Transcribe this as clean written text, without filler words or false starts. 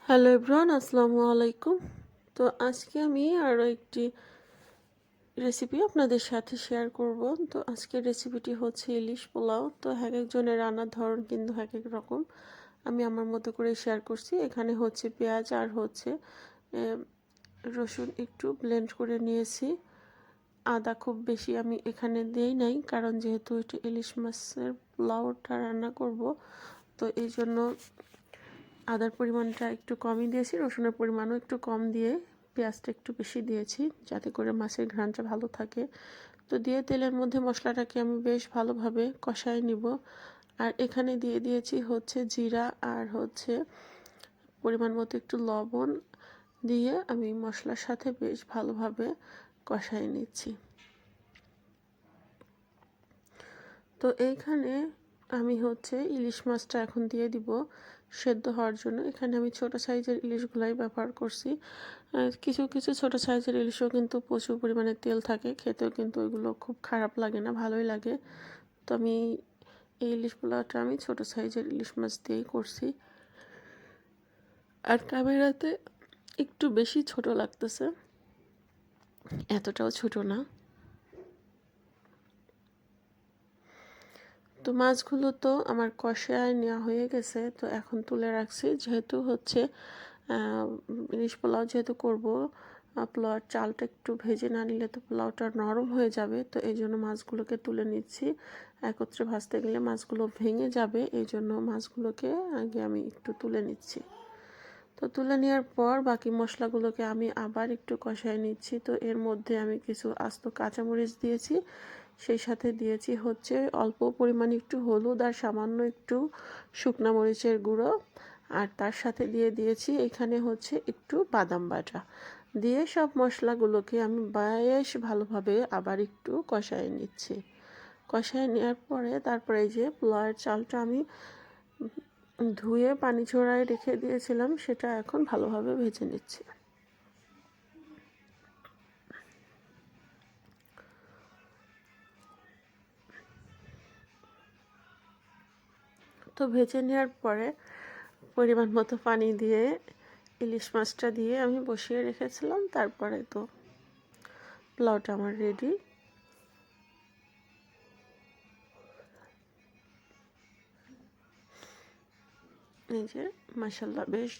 Hello everyone, আসসালামু আলাইকুম। তো আজকে আমি আরও একটি রেসিপি আপনাদের সাথে শেয়ার করব। তো আজকের রেসিপিটি হচ্ছে ইলিশ পোলাও। তো এক একজনের রান্নার ধরন কিন্তু এক এক রকম। আমি আমার মতো করে শেয়ার করছি। এখানে হচ্ছে পেঁয়াজ আর হচ্ছে রসুন একটু ব্লেন্ড করে নিয়েছি। আদা খুব বেশি আমি এখানে দেই নাই, কারণ যেহেতু এটা ইলিশ মাছের পোলাওটা রান্না করব, তো এই জন্য আদার পরিমাণটা একটু কমই দিয়েছি, রসুনের পরিমাণও একটু কম দিয়ে পেঁয়াজটা একটু বেশি দিয়েছি যাতে করে মাছের ঘ্রাণটা ভালো থাকে। তো দিয়ে তেলের মধ্যে মশলাটাকে আমি বেশ ভালোভাবে কষায় নিব। আর এখানে দিয়ে দিয়েছি হচ্ছে জিরা আর হচ্ছে পরিমাণ মতো একটু লবণ দিয়ে আমি মশলার সাথে বেশ ভালোভাবে কষায় নিচ্ছি। তো এইখানে আমি হচ্ছে ইলিশ মাছটা এখন দিয়ে দিব সেদ্ধ হওয়ার জন্য। এখানে আমি ছোট সাইজের ইলিশগুলাই ব্যবহার করছি। কিছু কিছু ছোট সাইজের ইলিশও কিন্তু প্রচুর পরিমাণে তেল থাকে, খেতেও কিন্তু ওইগুলো খুব খারাপ লাগে না, ভালোই লাগে। তো আমি এই ইলিশ পোলাওটা আমি ছোট সাইজের ইলিশ মাছ দিয়েই করছি। আর ক্যামেরাতে একটু বেশি ছোট লাগতেছে, এতটাও ছোট না। তো মাছগুলো তো আমার কষায় নেওয়া হয়ে গেছে, তো এখন তুলে রাখছি। যেহেতু হচ্ছে ইলিশ পোলাও যেহেতু করবো, পোলাওর চালটা একটু ভেজে না নিলে তো পোলাওটা নরম হয়ে যাবে। তো এই জন্য মাছগুলোকে তুলে নিচ্ছি। একত্রে ভাজতে গেলে মাছগুলো ভেঙে যাবে, এই জন্য মাছগুলোকে আগে আমি একটু তুলে নিচ্ছি। তো তুলে নেওয়ার পর বাকি মশলাগুলোকে আমি আবার একটু কষায় নিচ্ছি। তো এর মধ্যে আমি কিছু আস্ত কাঁচামরিচ দিয়েছি, সেই সাথে দিয়েছি হচ্ছে অল্প পরিমাণে একটু হলুদ আর সামান্য একটু শুকনা মরিচের গুঁড়ো। আর তার সাথে দিয়ে দিয়েছি এখানে হচ্ছে একটু বাদাম বাটা। দিয়ে সব মশলাগুলোকে আমি বেশ ভালোভাবে আবার একটু কষায় নিচ্ছি। কষায় নেওয়ার পরে তারপরে এই যে পোলাওয়ের চালটা আমি ধুয়ে পানি ঝরায় রেখে দিয়েছিলাম, সেটা এখন ভালোভাবে ভেজে নিচ্ছি। তো ভেজে নেওয়ার পরে পরিমাণ মতো পানি দিয়ে ইলিশ মাছটা দিয়ে আমি বসিয়ে রেখেছিলাম। তারপরে তো পোলাওটা আমার রেডি। এই যে মাশাআল্লাহ বেশ